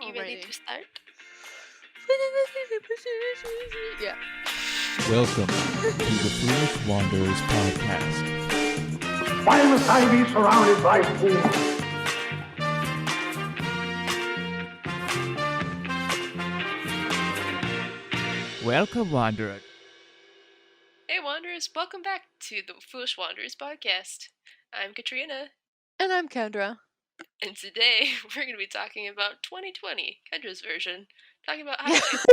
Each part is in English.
You ready Alrighty. to start? Yeah. Welcome to the Foolish Wanderers podcast. Why must I be surrounded by fools? Welcome, Wanderer. Hey, Wanderers! Welcome back to the Foolish Wanderers podcast. I'm Katrina, And I'm Kendra. and today we're going to be talking about 2020, Kendra's version. Talking about Yeah. highlights.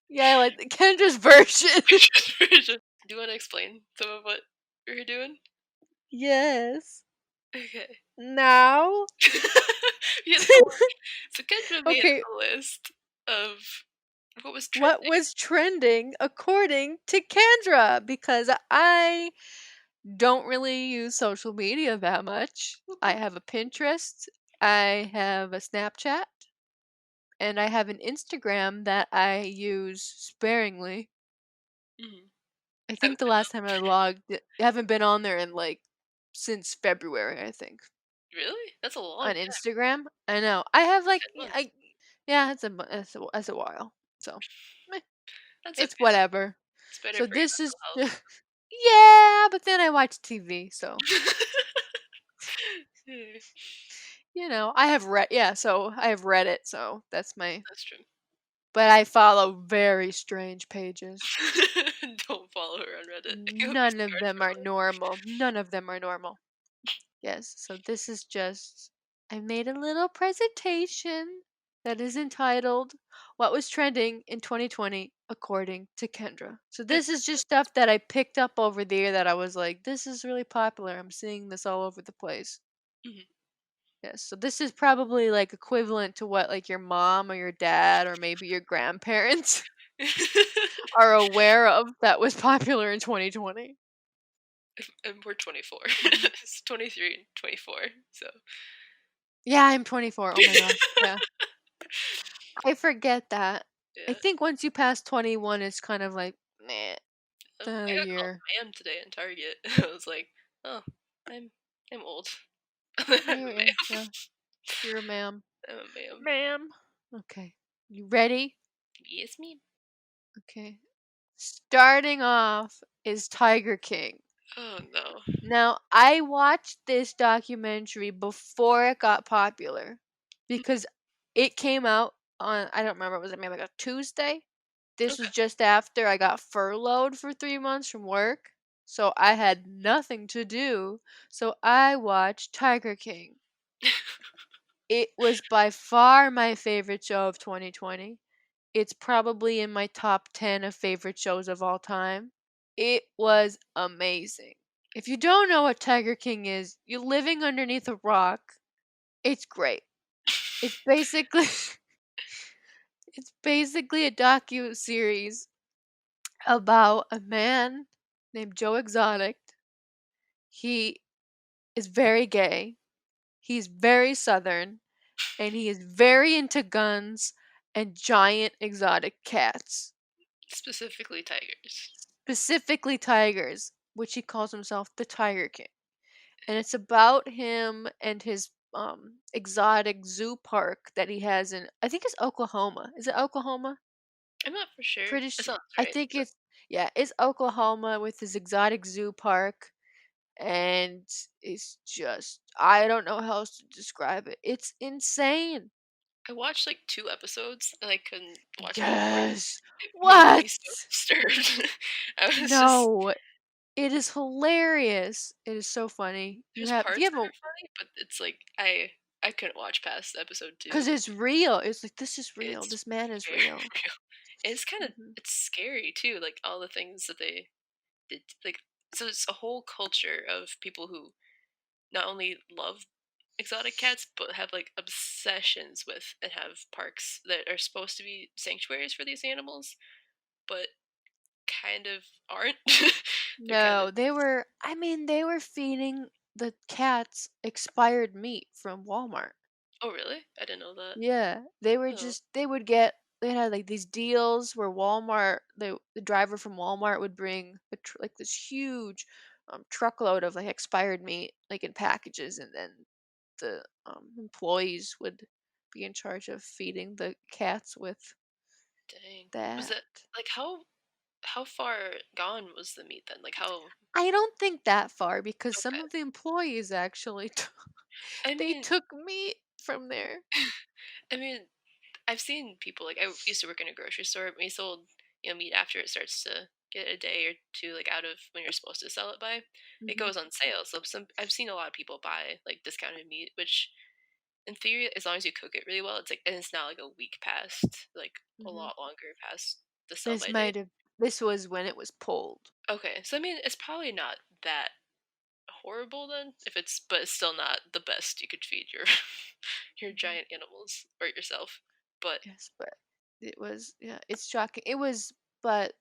Yeah, I like Kendra's version. Kendra's version. Do you want to explain some of what we're doing? Yes. Okay. Now. Yeah, so Kendra made Okay. a list of what was trending. What was trending according to Kendra? Because I don't really use social media that much. I have a Pinterest, I have a Snapchat, and I have an Instagram that I use sparingly. Mhm. I think the last time I logged, I haven't been on there in since February, I think. Really? That's a long On time. Instagram. I know. I have 10 months. it's a while. So meh, That's it's okay. whatever. It's better So for your this is mental health. yeah, but then I watch TV, so I have so I have Reddit, so that's my That's true. but I follow very strange pages. Don't follow her on Reddit. You'll be None of scarred them for are life. normal. None of them are normal. Yes, so this is just I made a little presentation that is entitled What Was Trending in 2020 According to Kendra. So this is just stuff that I picked up over there that I was like, this is really popular. I'm seeing this all over the place. Mhm. Yes, so this is probably like equivalent to what like your mom or your dad or maybe your grandparents are aware of that was popular in 2020. And we're 24. Mhm. It's 23 and 24. So. Yeah, I'm 24. Oh my gosh. Yeah. I forget that. I Yeah. think once you pass 21, it's kind of like, meh, I another got called year. ma'am today in Target. I was like, oh, I'm old. I'm a ma'am. Yeah, you're a ma'am. I'm a ma'am. Ma'am. Okay. You ready? Yes, me. Okay. Starting off is Tiger King. Oh no. Now, I watched this documentary before it got popular because it came out on, I don't remember, was it maybe like a Tuesday? This was Okay. just after I got furloughed for 3 months from work. So I had nothing to do. So I watched Tiger King. It was by far my favorite show of 2020. It's probably in my top 10 of favorite shows of all time. It was amazing. If you don't know what Tiger King is, you're living underneath a rock. It's great. It's basically it's basically a docu series about a man named Joe Exotic. He is very gay. He's very southern and he is very into guns and giant exotic cats. Specifically tigers. Specifically tigers, which he calls himself the Tiger King. And it's about him and his exotic zoo park that he has in I think it's Oklahoma. Is it Oklahoma? I'm not for sure. Pretty That sure. sounds I right. think it's Oklahoma with his exotic zoo park and it's just I don't know how else to describe it. It's insane. I watched like 2 episodes and I couldn't watch any more. Yes. It made What? me so disturbed. I was just No. It is hilarious. It is so funny. there's Do you parts have that a are funny, but it's like I couldn't watch past episode 2. because it's real. It's like this is real. It's This man is very real. real. And it's kinda Mhm. it's scary too, like all the things that they did like so it's a whole culture of people who not only love exotic cats but have like obsessions with and have parks that are supposed to be sanctuaries for these animals, but kind of aren't. They're kind of No, they were feeding the cats expired meat from Walmart. oh really? I didn't know that. Yeah, they were Oh. just they had like these deals where the driver from Walmart would bring like this huge truckload of like expired meat like in packages and then the employees would be in charge of feeding the cats with Dang. Was that. it like how far gone was the meat then? Like how I don't think that far because some okay. of the employees actually I they mean took meat from there. I mean, I've seen people like I used to work in a grocery store. We sold meat after it starts to get a day or two like out of when you're supposed to sell it by. It Hmm. goes on sale. So some I've seen a lot of people buy like discounted meat, which in theory, as long as you cook it really well, it's like and it's not like a week past, like a Hmm. lot longer past the sell This by date. might have. This was when it was pulled. Okay, so I mean, it's probably not that horrible then. If it's, but it's still not the best you could feed your your Hmm. giant animals or yourself. But Yes, but it was. Yeah, it's shocking. It was, but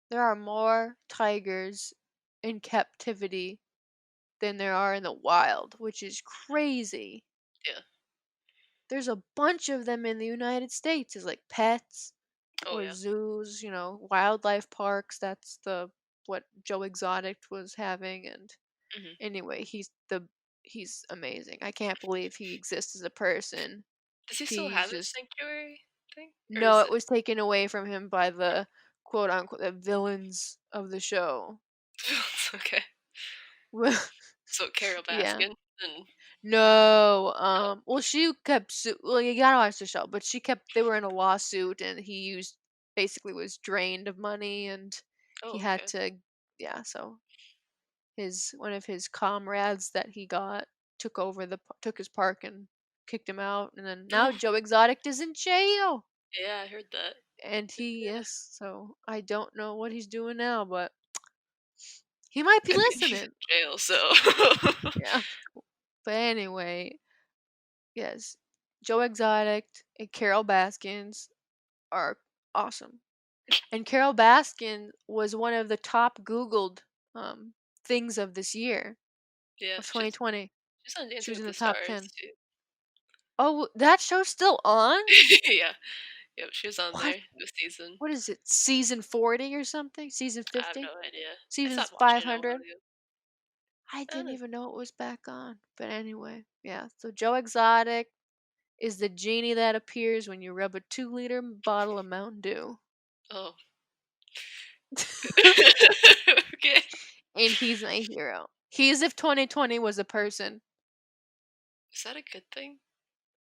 there are more tigers in captivity than there are in the wild, which is crazy. yeah, There's a bunch of them in the United States as like pets oh or yeah, zoos, wildlife parks. That's the what Joe Exotic was having, and hmm anyway, he's amazing. I can't believe he exists as a person. does he still He's have his just sanctuary thing, or no, is it it? was taken away from him by the quote unquote the villains of the show. Okay, so Carol Yeah. Baskin and No, oh, well, well, you gotta watch the show, but they were in a lawsuit, and he basically was drained of money, and he oh had okay. to, yeah, so one of his comrades that he got took his park and kicked him out, and then now Oh Joe Exotic is in jail, yeah, I heard that. and Yeah, so I don't know what he's doing now, but he might be I mean he's listening. in jail, so Yeah, but anyway, yes, Joe Exotic and Carol Baskins are awesome. And Carol Baskin was one of the top Googled um, things of this year, yeah, of 2020. she's on She Dancing was with in the the top Stars 10. too. Oh, that show's still on? Yeah, yep, she was on What? there this season. What is it? Season 40 or something? Season I have 50? no idea. I Season stopped watching it a while 500? ago. I I don't didn't know. even know it was back on. But anyway, yeah. So Joe Exotic is the genie that appears when you rub a 2-liter bottle of Mountain Dew. Oh, okay. And he's my hero. He's if 2020 was a person. Is that a good thing?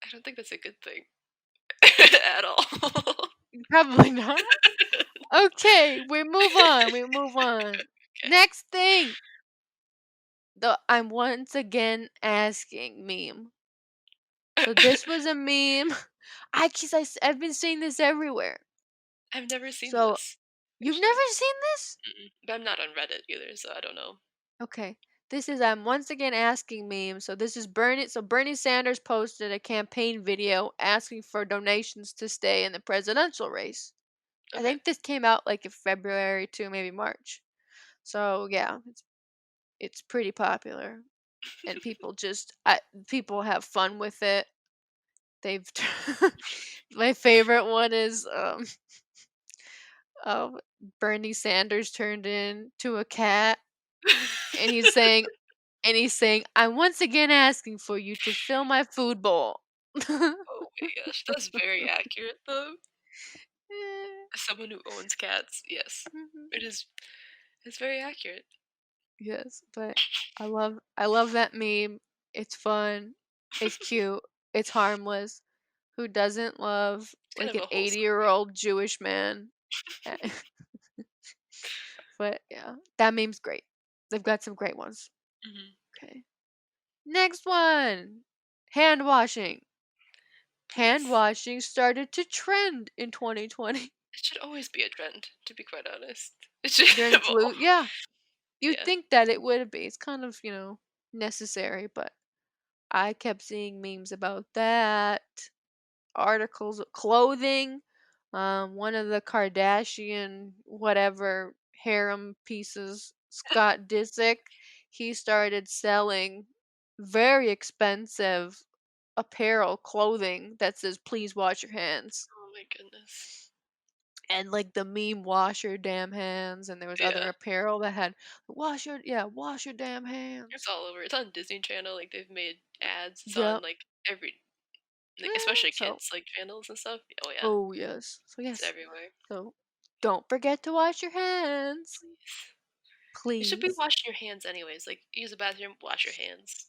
I don't think that's a good thing at all. Probably not. Okay, we move on. We move on. Okay. Next thing, the I'm once again asking meme. So this was a meme. I've been seeing this everywhere. I've never seen So this you've never actually. seen this? Mm-mm. But I'm not on Reddit either, so I don't know. Okay. This is I'm once again asking meme. So this is Bernie. So Bernie Sanders posted a campaign video asking for donations to stay in the presidential race. I Okay. think this came out like in February to maybe March. So yeah, it's pretty popular, and people have fun with it. They've my favorite one is uh, Bernie Sanders turned into a cat, and he's saying, "I'm once again asking for you to fill my food bowl." Oh my gosh, that's very accurate though. As someone who owns cats, yes, it is. It's very accurate. Yes, but I love that meme. It's fun. It's cute. It's harmless. Who doesn't love It's kind like of an a wholesome thing. 80-year-old Jewish man? Eh, But yeah, that meme's great. They've got some great ones. Hmm Okay. Next one. Hand washing. Hand Please. washing started to trend in 2020 It should always be a trend, to be quite honest. It should during flu. evolve. Yeah, you'd Yeah. think that it would be. It's kind of, necessary, but I kept seeing memes about that. Articles of clothing. One of the Kardashian whatever harem pieces, Scott Disick, he started selling very expensive apparel clothing that says "Please wash your hands," Oh my goodness. And like the meme wash your damn hands, and there was other Yeah. apparel that had wash your damn It's hands. all over. It's on Disney Channel, like, they've made ads. It's on, Yep. like, every like, especially So kids, like, channels and stuff. Oh, yeah. oh yes. So It's yes. everywhere. So don't forget to wash your hands. Please. You should be Please. washing your hands anyways, like, use the bathroom, wash your hands.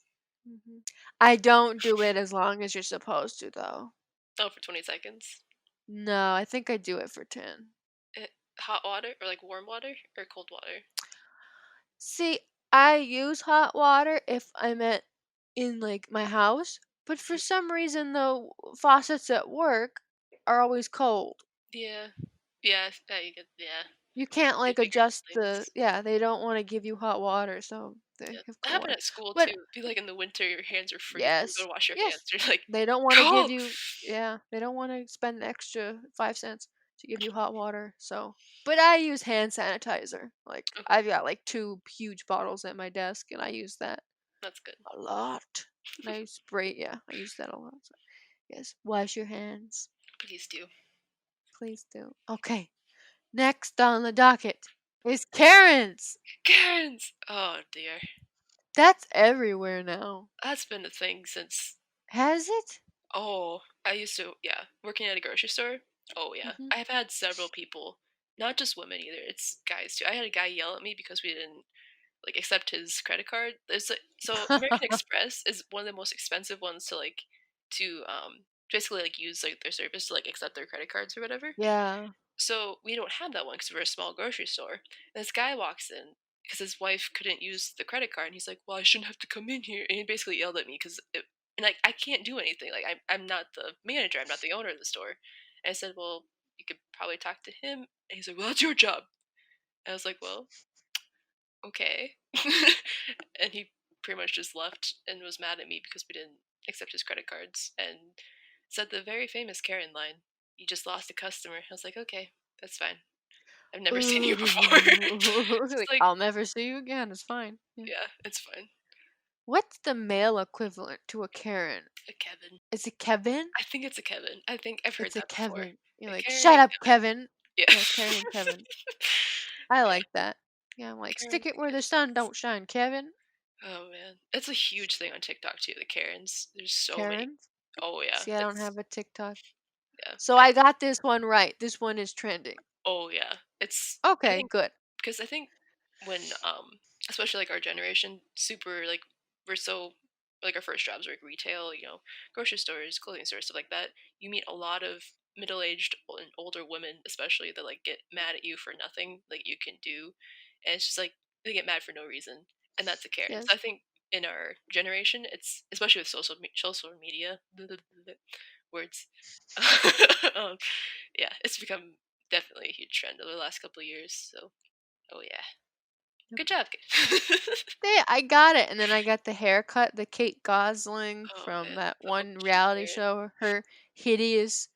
I don't do it as long as you're supposed to though. Oh, for 20 seconds. No, I think I do it for 10. Eh, hot water or, like, warm water or cold water? See, I use hot water if I'm in like my house, but for Mm, some reason the faucets at work are always cold. yeah. Yeah, you get yeah. You can't They like figure out adjust things. they don't want to give you hot water, so they Yeah. have That cold happened water. at school But too. Be like in the winter, your hands are freezing, you go yes, to wash your hands, yes, you're like, they don't want to give "Cold!" you, yeah, they don't want to spend the extra 5 cents to give you hot water. So, but I use hand sanitizer. Like Okay, I've got like two huge bottles at my desk, and I use that that's good. a lot. And I spray, yeah, I use that a lot. So, yes, wash your hands, Please do. please do. Okay, next on the docket is Karen's. Karens! Oh dear. That's everywhere now. That's been a thing since Has it? oh, I used to yeah, working at a grocery store. Oh yeah. Hmm. I've had several people, not just women either, it's guys too. I had a guy yell at me because we didn't like accept his credit card. There's like so American Express is one of the most expensive ones to like to basically like use like their service to like accept their credit cards or whatever. Yeah. So we don't have that one because we're a small grocery store. And this guy walks in because his wife couldn't use the credit card, and he's like, "Well, I shouldn't have to come in here." And he basically yelled at me because and like I can't do anything. Like I'm not the manager. I'm not the owner of the store. And I said, "Well, you could probably talk to him." And he's like, "Well, that's your job." And I was like, "Well, okay." And he pretty much just left and was mad at me because we didn't accept his credit cards and said the very famous Karen line, "You just lost a customer." I was like, "Okay, that's fine. I've never seen you before." Just Like, like, I'll never see you again. It's fine. Yeah. yeah, it's fine. What's the male equivalent to a Karen? A Kevin. Is it Kevin? I think it's a Kevin. I think I've heard It's a that before. Kevin. You're A like, Karen shut and up, Kevin. Kevin. Yeah. Yeah, Karen and Kevin. I like that. Yeah, I'm like, Karens stick it and where the sun Kevins. don't shine, Kevin. Oh man, it's a huge thing on TikTok too. The Karens. There's so many. Karens? Oh yeah, See, I don't it's have a TikTok. yeah. So I got this one right. This one is trending. Oh yeah, it's. I Okay, think good. because I think when especially like our generation, super like we're so like our first jobs are like retail, grocery stores, clothing stores, stuff like that. You meet a lot of middle-aged and older women, especially that like get mad at you for nothing like you can do, and it's just like they get mad for no reason, and that's a Karen. So I Yes. think in our generation, it's especially with social media words. um, yeah, it's become definitely a huge trend over the last couple of years. So, oh yeah, good job. Kid. I got it, and then I got the haircut, the Kate Gosling Oh from man, that the one OG reality Karen. show, her hideous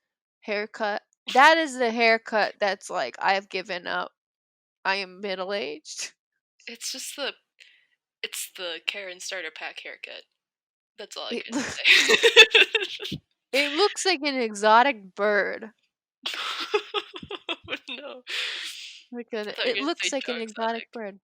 haircut. That is the haircut that's like, I've given up. I am middle aged. It's just it's the Karen starter pack haircut. That's all I It can loo- say. it looks like an exotic bird. No, Like I a, thought you it were gonna say looks like Joe an exotic Exotic. bird.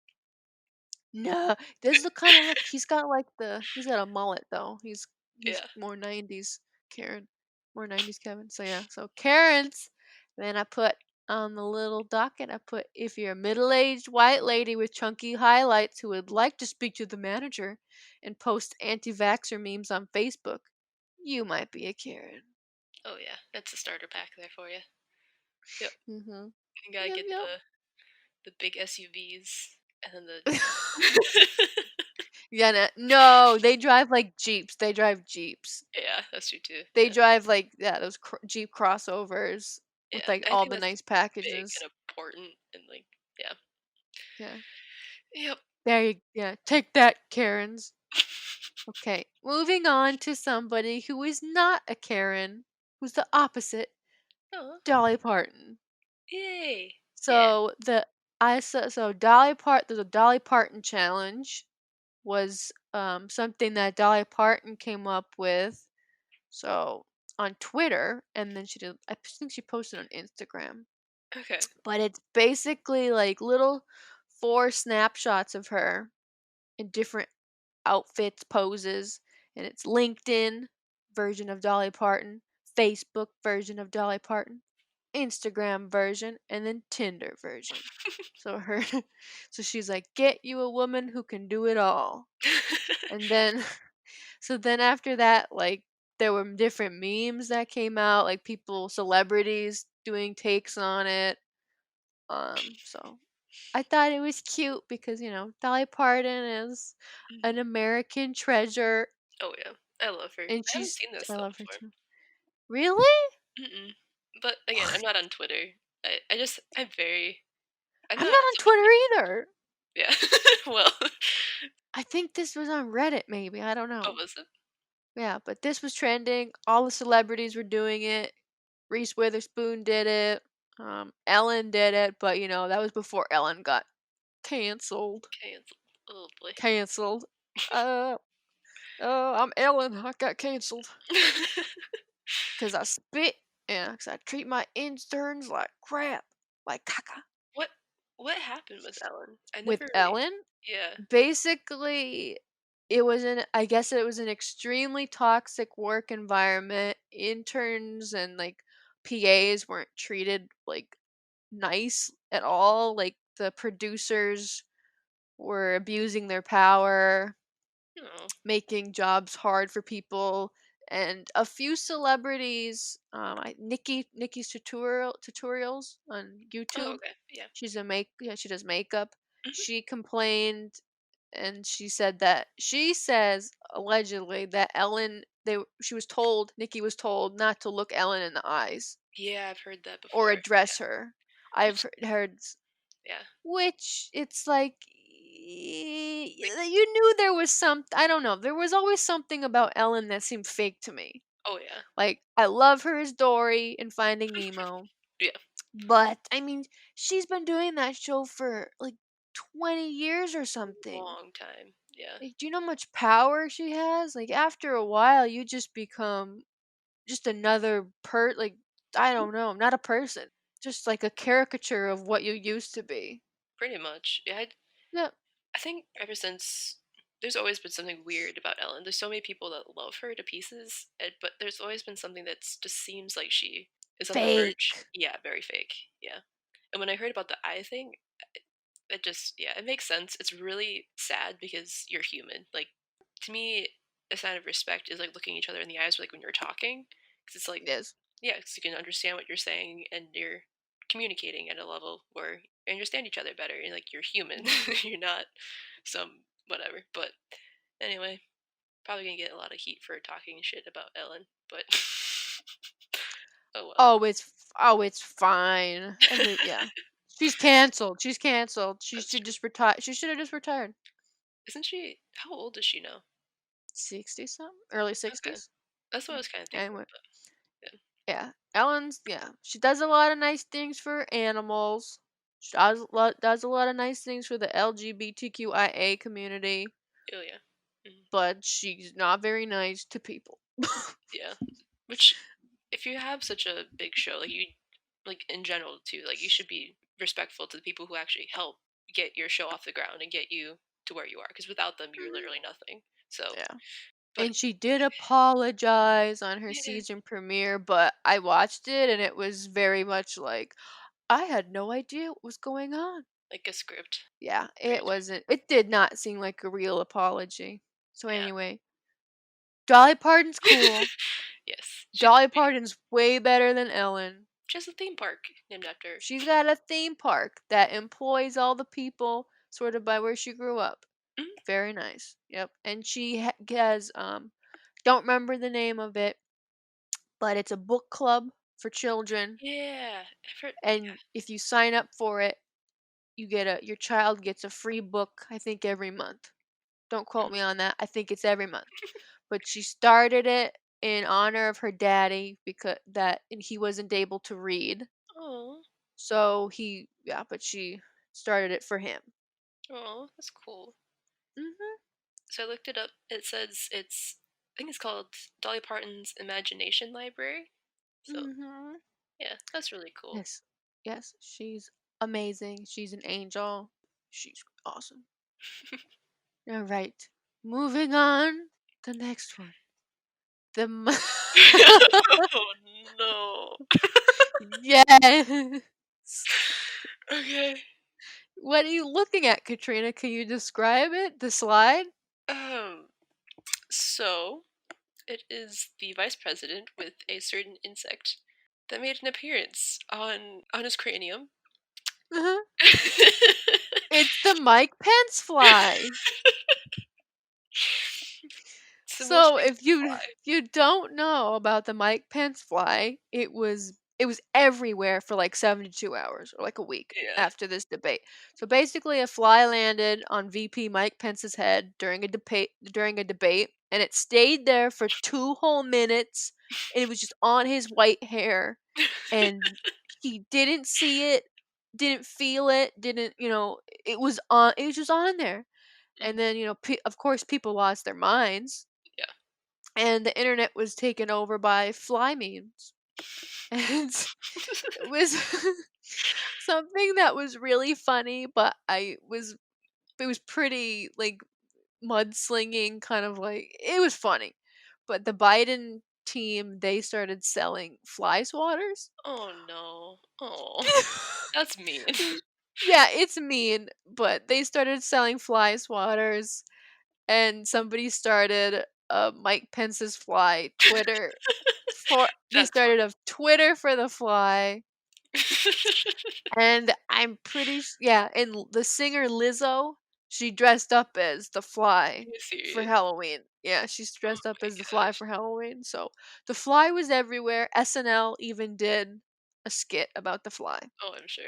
No, does look kind of like he's got like he's got a mullet though. He's Yeah. more 90s Karen, more 90s Kevin. So yeah, so Karen's. Then I put on the little docket. I put if you're a middle-aged white lady with chunky highlights who would like to speak to the manager and post anti-vaxxer memes on Facebook, you might be a Karen. Oh yeah, that's a starter pack there for you. Yep. Mhm. You gotta Yep, get yep. the big SUVs and then the. Yeah, no, they drive like Jeeps. They drive Jeeps. Yeah, that's true too. They Yeah. drive like, yeah, those Jeep crossovers with Yeah, like I all think the that's nice big packages. and important and like yeah. Yeah. Yep. Yeah, take that, Karens. Okay, moving on to somebody who is not a Karen, who's the opposite, Oh, Dolly Parton. yay. Yeah. So Dolly the Dolly Parton challenge was something that Dolly Parton came up with. So on Twitter, and then I think she posted on Instagram. Okay. But it's basically like little 4 snapshots of her in different outfits, poses, and it's LinkedIn version of Dolly Parton, Facebook version of Dolly Parton, Instagram version, and then Tinder version. So her so she's like, "Get you a woman who can do it all." And then so then after that, like there were different memes that came out, like people celebrities doing takes on it. So I thought it was cute because, Dolly Parton is an Mhm. American treasure Oh, yeah. I love her. and I haven't seen this, I though, love her before. too. Really? Mm-mm. But, again, I'm not on Twitter. I'm I'm not not on on social Twitter media. either. Yeah. Well, I think this was on Reddit maybe. I don't what know. was it? Yeah, but this was trending. All the celebrities were doing it. Reese Witherspoon did it. Ellen did it, but that was before Ellen got canceled. Canceled. Oh, boy. Canceled. Uh, I'm Ellen. I got canceled. 'Cause I spit and 'cause I treat my interns like crap, like caca. What what happened with Ellen? I With never really. Ellen, Yeah. basically, I guess it was an extremely toxic work environment. Interns and, like, PAs weren't treated, like, nice at all. Like, the producers were abusing their power, Oh. making jobs hard for people, and a few celebrities, Nikki's tutorials on Oh, YouTube. okay. Yeah. She does makeup. Mhm. She complained, and she says allegedly that Nikki was told not to look Ellen in the eyes Yeah, I've heard that or before. address Yeah. her. I've Which heard. yeah. Which it's like Like, you knew there was I don't know. There was always something about Ellen that seemed fake to me. oh, yeah. Like I love her as Dory in Finding Nemo, Yeah. but I mean, she's been doing that show for like 20 years or something. Long time. Yeah. Like, do you know how much power she has? Like after a while, you just become just another like I don't know, not a person, just like a caricature of what you used to be. Pretty much. Yeah, Yeah, I think ever since there's always been something weird about Ellen. There's so many people that love her to pieces, but there's always been something that's just seems like she is on the verge. fake. Yeah, very fake. Yeah. And when I heard about the eye thing, it just yeah, it makes sense. It's really sad because you're human. Like to me, a sign of respect is like looking each other in the eyes like when you're talking, because it's like Yes. yeah, because you can understand what you're saying and you're communicating at a level where you understand each other better and like you're human. Mhm. You're not some whatever. But anyway, probably gonna get a lot of heat for talking shit about Ellen, but oh well. Oh, it's fine. Yeah. She's canceled. She's canceled. She That's should true. just retire. She should have just retired. Isn't she? How old is she now? 60 something? Early Okay, 60s? that's what I Yeah. was kind of thinking. Anyway, But yeah. yeah. Yeah. She does a lot of nice things for animals. She does a lot of nice things for the LGBTQIA community, Oh yeah. Mhm. but she's not very nice to people. Yeah. Which, if you have such a big show, like you, like in general too, like you should be respectful to the people who actually help get your show off the ground and get you to where you are. Because without them, you're Mhm. literally nothing. So, Yeah. but And she did apologize on her yeah, season premiere, but I watched it and it was very much like, I had no idea what was going on. like a script, Yeah, pretty it did not seem like a real apology. So yeah. anyway, Dolly Parton's cool. Yes, she's Dolly pretty. Parton's way better than Ellen. She has a theme park named after her. She's got a theme park that employs all the people sort of by where she grew up. Mhm. Very nice. Yep. And she has don't remember the name of it, but it's a book club for children, Yeah, I've heard. and if you sign up for it, your child gets a free book, I think every month. Don't quote me on that. I think it's every month. But she started it in honor of her daddy because that and he wasn't able to read. Oh, So but she started it for him. oh, that's cool. Mhm. So I looked it up. It says I think it's called Dolly Parton's Imagination Library. So Mhm. yeah, that's really cool. Yes. Yes, she's amazing. She's an angel. She's awesome. All right. Moving on. The next one. The m- Oh no. Yes. Okay. What are you looking at, Katrina? Can you describe it? The slide? Um. So it is the vice president with a certain insect that made an appearance on his cranium. Uh-huh. It's the Mike Pence fly. It's the most So famous if you don't know about the Mike Pence fly, it was everywhere for like 72 hours or like a week yeah. after this debate. So basically a fly landed on VP Mike Pence's head during a debate and it stayed there for 2 whole minutes and it was just on his white hair and he didn't see it, didn't feel it, didn't, it was just on there. And Mhm. then, of course people lost their minds Yeah. and the internet was taken over by fly memes. And it was something that was really funny, but it was pretty like mudslinging, kind of like it was funny. But the Biden team, they started selling fly swatters. Oh no. Oh, that's mean. Yeah, it's mean, but they started selling fly swatters and somebody started Mike Pence's fly Twitter for they That's started a Twitter for the fly, funny. and yeah, and the singer Lizzo, she dressed up as the Are fly you for serious? Halloween. Yeah, she's Oh dressed up my as the fly gosh. for Halloween. So the fly was everywhere. SNL even did a skit about the fly. Oh, I'm sure.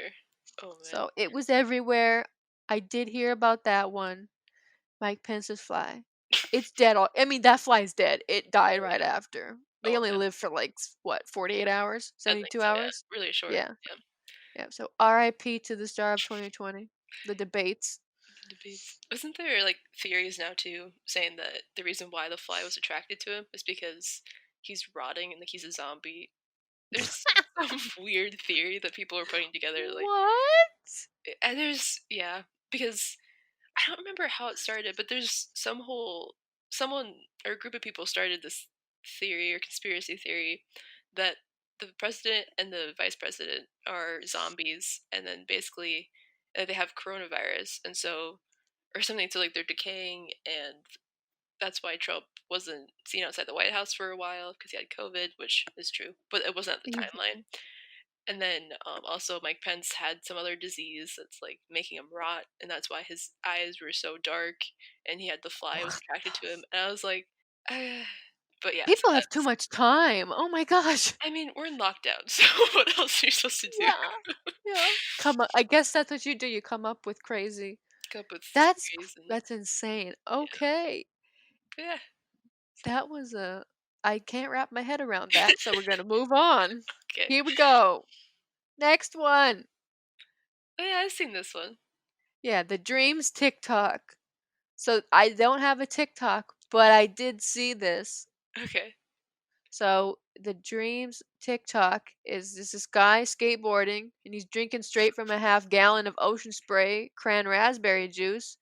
Oh man. So it was everywhere. I did hear about that one. Mike Pence's fly. It's dead. I mean, that fly's dead. It died Oh right yeah. after. They Oh only yeah. live for like what, 48 hours, I think 72 so. Yeah. hours. Really short. Yeah, Yeah. yeah. So R.I.P. to the star of 2020. The debates. The debates. Isn't there like theories now too saying that the reason why the fly was attracted to him is because he's rotting and like he's a zombie? There's some weird theory that people are putting together. Like, What? and there's yeah because I don't remember how it started, but there's someone or a group of people started this theory or conspiracy theory that the president and the vice president are zombies, and then basically they have coronavirus, and so or something. So like they're decaying, and that's why Trump wasn't seen outside the White House for a while because he had COVID, which is true, but it wasn't at the Ev- timeline. And then also Mike Pence had some other disease that's like making him rot, and that's why his eyes were so dark, and he had the fly was What attracted the to him. And I was like, but yeah, so People have too that's. much time. Oh my gosh. I mean, we're in lockdown, so what else are you supposed to do? Yeah. Yeah. Come up. I guess that's what you do. You come up with crazy. Come up with That's theories and that's insane. yeah, Okay. but yeah. That was a I can't wrap my head around that, so we're gonna move on. Okay. Here we go. Next one. Oh yeah, I've seen this one. Yeah, the Dreams TikTok. So I don't have a TikTok, but I did see this. Okay. So the Dreams TikTok is this guy skateboarding and he's drinking straight from a half gallon of ocean spray, cran raspberry juice,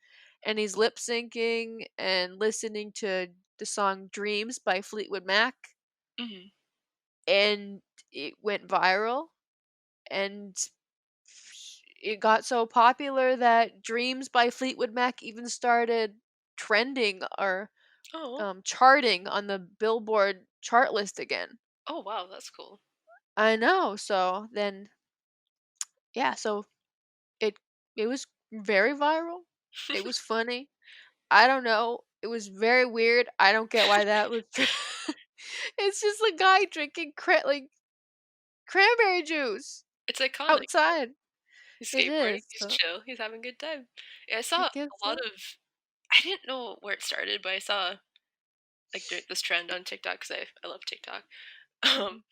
and he's lip syncing and listening to the song Dreams by Fleetwood Mac. Hmm. And it went viral and it got so popular that Dreams by Fleetwood Mac even started trending or Oh. charting on the Billboard chart list again. Oh wow, that's cool. I know. So then, yeah, so it it was very viral. It was funny. I don't know. It was very weird. I don't get why that was. It's just a guy drinking like cranberry juice It's iconic. outside. He's It skateboarding. is. He's So chill. He's having a good time. Yeah, I I saw guess a lot so. of. I didn't know where it started, but I saw like this trend on TikTok because I love TikTok. Mhm. Um,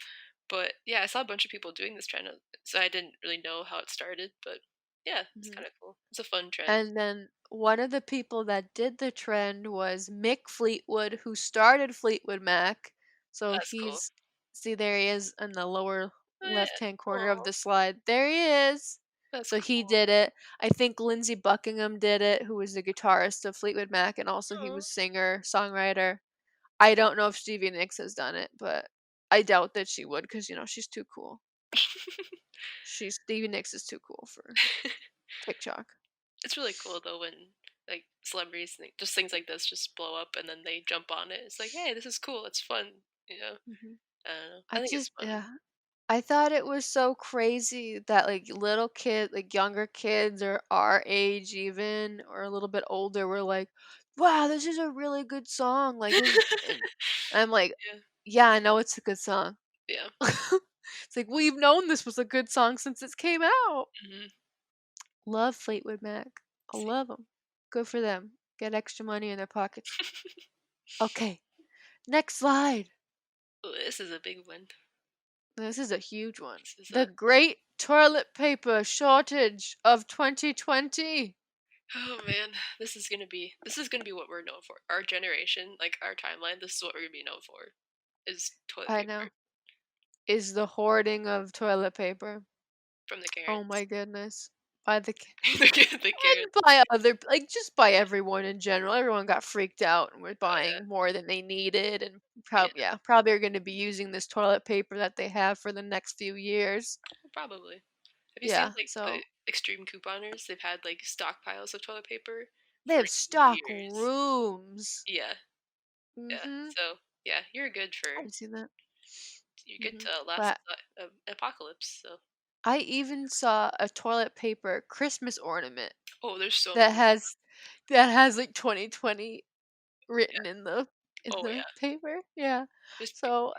but yeah, I saw a bunch of people doing this trend, so I didn't really know how it started. But yeah, it's Mhm. kind of cool. It's a fun trend. And then one of the people that did the trend was Mick Fleetwood, who started Fleetwood Mac. So That's cool. he's, see, there he is in the lower. Oh yeah. left-hand corner of Oh, the slide. There he is. that's So he cool. did it. I think Lindsey Buckingham did it, who was the guitarist of Fleetwood Mac, and also he Oh. was singer, songwriter. I don't know if Stevie Nicks has done it, but I doubt that she would because, she's too cool. Stevie Nicks is too cool for TikTok. It's really cool though when like celebrities just things like this just blow up and then they jump on it. It's like, hey, this is cool. It's fun. You know. Mhm. I don't know. I I think it's just fun. yeah. I thought it was so crazy that like little kid, like younger kids or our age even or a little bit older were like, "Wow, this is a really good song." Like this and I'm like, Yeah. "Yeah, I know it's a good song." Yeah. It's like we've known this was a good song since it came out. Hmm. Love Fleetwood Mac. I See. love them. Good for them. Get extra money in their pockets. Okay, next slide. Ooh, this is a big one. This is a huge one. This is The a great toilet paper shortage of 2020. oh man, this is gonna be what we're known for. Our generation, like our timeline, this is what we're gonna be known for. Is toilet I know. paper Is the hoarding of toilet paper. from the Oh Karens. my goodness. By the The Karens. and by other like just by everyone in general. Everyone got freaked out and were Oh buying more than they needed and yeah. probably are going to be using this toilet paper that they have for the next few years. Yeah. Probably. Have you seen Yeah, like the so extreme couponers? They've had like stockpiles of toilet paper they for have stock years. rooms. Yeah. Yeah. Mhm. So yeah, I've seen that. you're good Mhm. to last But apocalypse. So I even saw a toilet paper Christmas ornament oh, there's so that many. has like 2020 written in Oh the yeah. paper. Yeah. Just So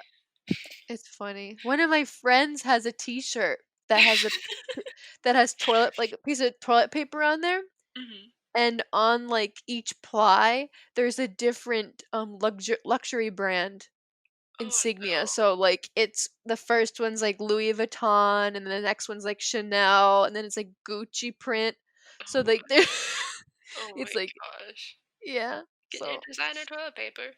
it's funny. One of my friends has a t-shirt that has that has toilet like a piece of toilet paper on there hmm. and on like each ply there's a different luxury brand Oh insignia. no. So like it's the first one's like Louis Vuitton and then the next one's like Chanel and then it's like Gucci print. So Oh like there oh my it's like gosh. yeah. Get your So designer toilet paper.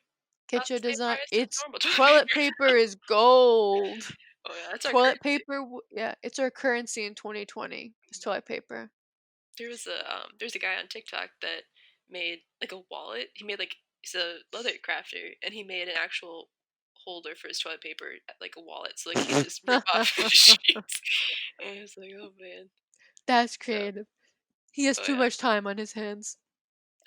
Not get your the same design. price as It's normal toilet toilet paper. paper is gold. Oh yeah, that's our Toilet currency. paper, yeah, it's our currency in 2020. It's toilet paper. There's a guy on TikTok that made like a wallet. He made like he's a leather crafter and he made an actual holder for his toilet paper like a wallet so like he can just rip off the sheets. And I was like, oh man. That's So creative. He has oh too yeah. much time on his hands.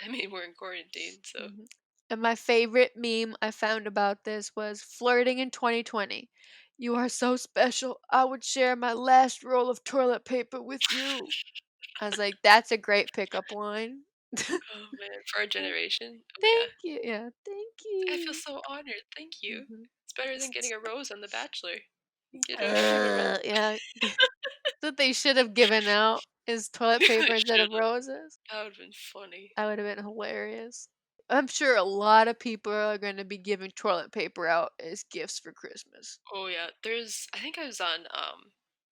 I mean we're in quarantine, so Mhm. And my favorite meme I found about this was flirting in 2020. You are so special. I would share my last roll of toilet paper with you. I was like, that's a great pickup line. oh man, for our generation. Oh yeah. Thank you. Yeah, thank I feel you. so honored. Thank you. Hmm It's better than getting a rose on The Bachelor. You get a toilet Yeah, that they should have given out is toilet roll. paper They instead should of have. roses. That would have been funny. That would have been hilarious. I'm sure a lot of people are going to be giving toilet paper out as gifts for Christmas. Oh yeah, I think I was on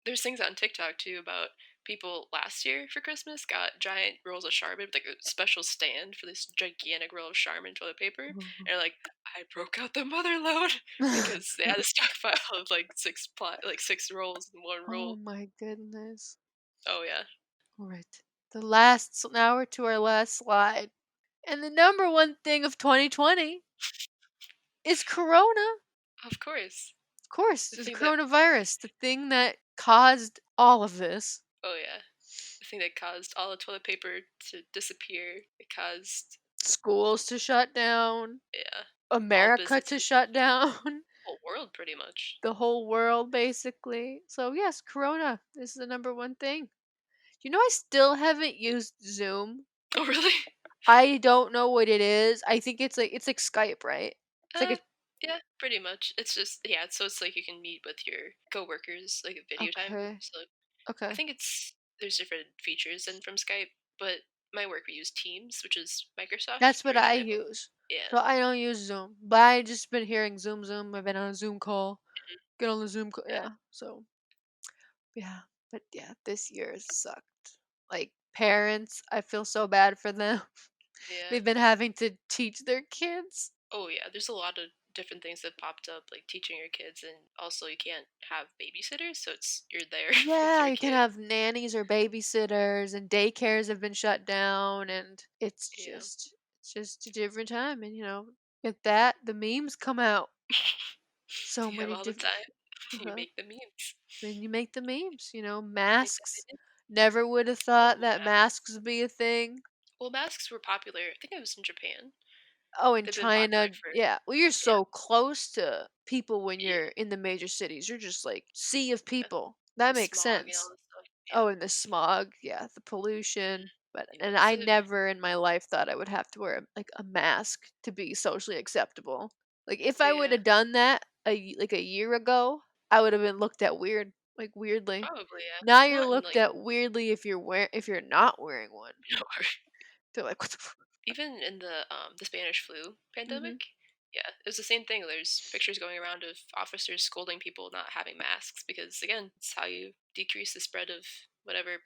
there's things on TikTok too about people last year for Christmas got giant rolls of Charmin with like a special stand for this gigantic roll of Charmin toilet paper. And they're like, I broke out the mother load because they had a stockpile of like like 6 rolls in one Oh roll. my goodness. Oh yeah. All right. Now we're to our last slide. And the number one thing of 2020 is Corona. Of course. Of course, The the thing that coronavirus, the thing that caused all of this. oh yeah. The thing that caused all the toilet paper to disappear. It caused Schools to shut down, yeah, all America to businesses, shut down, whole world pretty much. the whole world basically. So, yes, Corona is the number one thing. I still haven't used Zoom. Oh really? I don't know what it is. I think it's like Skype, right? It's like Uh, a yeah, pretty much. It's just yeah, so it's like you can meet with your coworkers like a video time. okay. So I Okay. think there's different features than from Skype, but my work we use Teams, which is Microsoft That's what I version of it. use. Yeah. So I don't use Zoom, but I just been hearing Zoom, Zoom. I've been on a Zoom call. Get on the Zoom call. Yeah. Yeah. So yeah, but yeah, this year sucked. Like parents, I feel so bad for them. Yeah. They've been having to teach their kids. Oh yeah, there's a lot of different things have popped up, like teaching your kids, and also you can't have babysitters, so you're there with Yeah, your you can kid. have nannies or babysitters, and daycares have been shut down, and Yeah, it's just a different time. And with that, the memes come out. So yeah, many all the different. time. You Uh-huh. make the memes. Then you make the memes. Make the Masks. videos. Never would have thought Oh that yeah. masks would be a thing. Well, masks were popular. I think it was in Japan. Oh, in They've been popular China, for yeah. Well, you're yeah, so close to people when yeah, you're in the major cities. You're just like sea of yeah. people. That The makes smog and all sense. this stuff. Oh, Yeah, and the smog, yeah, the pollution. But yeah. and So I never in my life thought I would have to wear like a mask to be socially acceptable. Like if I would yeah, have done that like a year ago, I would have been looked at weird, like weirdly. probably yeah. Now you're Not in looked like at weirdly if you're not wearing one. They're like, what the fuck? even in the Spanish flu Hmm. pandemic. Yeah, it was the same thing. There's pictures going around of officers scolding people not having masks because again, it's how you decrease the spread of whatever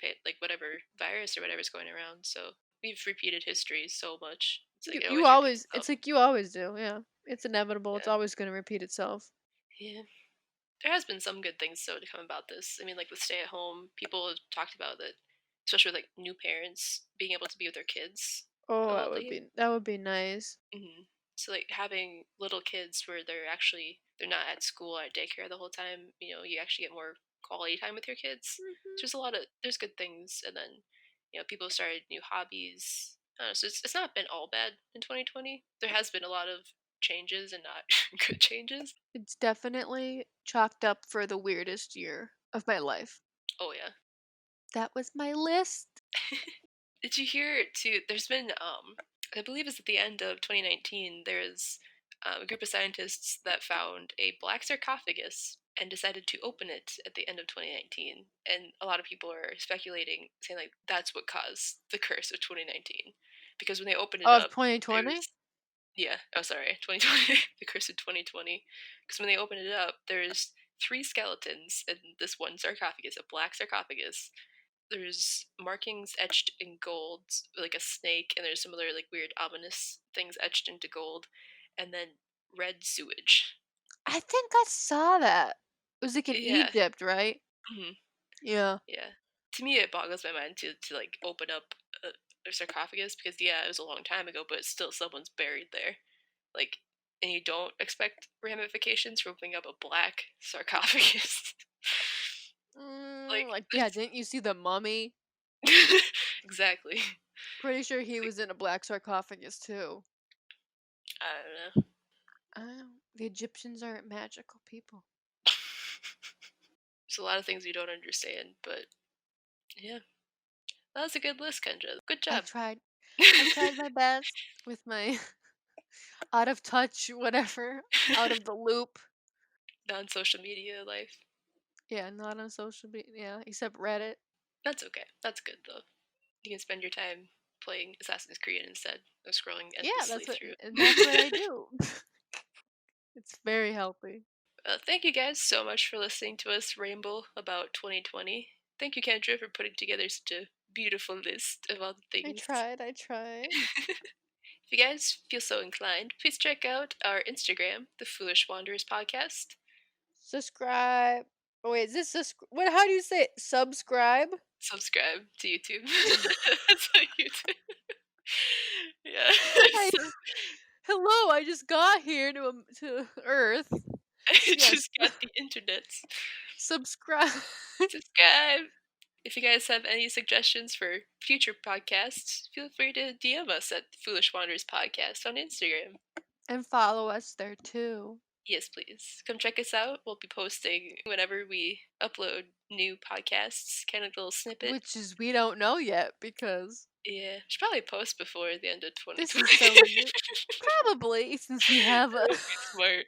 virus or whatever's going around. So we've repeated history so much. It's like it You always repeats always, itself. it's like you always do. Yeah, it's inevitable. It's Yeah, always going to repeat itself. yeah. There has been some good things though to come about this. I mean, like with stay at home, people have talked about that, especially with like new parents being able to be with their kids Oh, remotely. that would be nice. So like having little kids where they're not at school or at daycare the whole time. You actually get more quality time with your kids. Hmm. So there's good things, and then people have started new hobbies. So it's not been all bad in 2020. There has been a lot of changes and not good changes. It's definitely chalked up for the weirdest year of my life. Oh yeah. That was my list. Did you hear too? There's been, I believe it's at the end of 2019. There's a group of scientists that found a black sarcophagus and decided to open it at the end of 2019. And a lot of people are speculating, saying like that's what caused the curse of 2019, because when they opened it Of up, 2020? there's yeah, oh sorry, 2020, the curse of 2020, because when they opened it up, there's three skeletons in this one sarcophagus, a black sarcophagus. There's markings etched in gold, like a snake, and there's some other like weird ominous things etched into gold, and then red sewage. I think I saw that. It was like in Yeah, Egypt, right? hmm Yeah. yeah. To me, it boggles my mind to like open up a sarcophagus because yeah, it was a long time ago, but still someone's buried there. Like, and you don't expect ramifications for opening up a black sarcophagus. Like, Like, yeah, didn't you see the mummy? exactly. Pretty sure he Like, was in a black sarcophagus too. I don't know. The Egyptians aren't magical people. There's a lot of things we don't understand, but yeah, that was a good list, Kendra. Good I job. tried. I tried my best with my out of touch, whatever, out of the loop. Non social media life. Yeah, not on social media. Yeah, except Reddit. That's okay. That's good though. You can spend your time playing Assassin's Creed instead of scrolling Yeah, endlessly through. that's what I do. It's very healthy. Thank you guys so much for listening to us ramble about 2020. Thank you, Kendra, for putting together such a beautiful list of all the I things. tried. I tried. If you guys feel so inclined, please check out our Instagram, the Foolish Wanderers Podcast. Subscribe. Oh wait, is this what? How do you say it? Subscribe? Subscribe to YouTube. That's on YouTube. Yeah. I So hello. I just got here to Earth. I Yes, just got the internet. subscribe. Subscribe. If you guys have any suggestions for future podcasts, feel free to DM us at Foolish Wanderers Podcast on Instagram. And follow us there too. Yes, please. Come check us out. We'll be posting whenever we upload new podcasts, kind of a little snippet. Which is we don't know yet because Yeah, should probably post before the end of this 2020. is so new. Probably since we have a. That would be smart.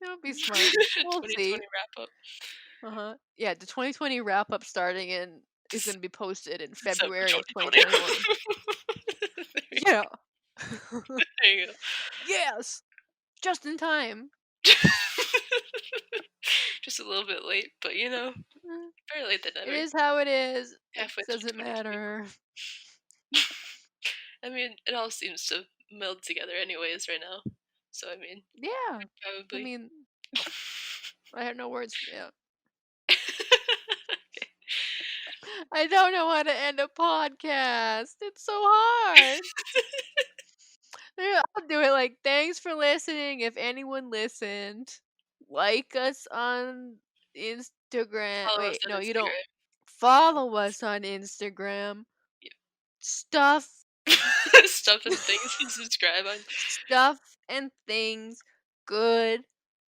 It would be smart. We'll 2020 see. wrap up. Yeah, the 2020 wrap up starting in is Des- going to be posted in December February of 2020. 2021. Yeah. There you go. Yes. Just in time. Just a little bit late, but Mm, better late than It never. is how it is. It Halfway through doesn't 2021. matter. I mean, it all seems to meld together anyways right now. So I mean, Yeah. I probably. mean, I have no words. Yeah. I don't know how to end a podcast. It's so hard. Yeah, I'll do it like, thanks for listening. If anyone listened, like us on Instagram. Follow us Wait, on no, you don't. Instagram. Follow us on Instagram. Stuff, Stuff and things to subscribe on. stuff and things. Good.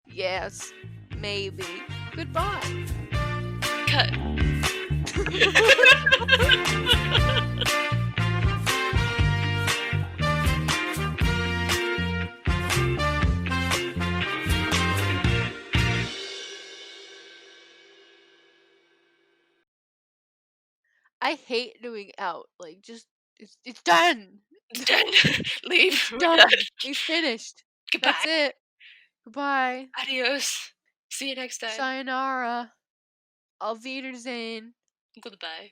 Yes. Maybe. Goodbye. Cut. I hate doing out. Like, just it's done. It's done. Leave. It's We're done. done. We finished. Goodbye. That's it. Goodbye. Adios. See you next time. Sayonara. Auf Wiedersehen. Goodbye.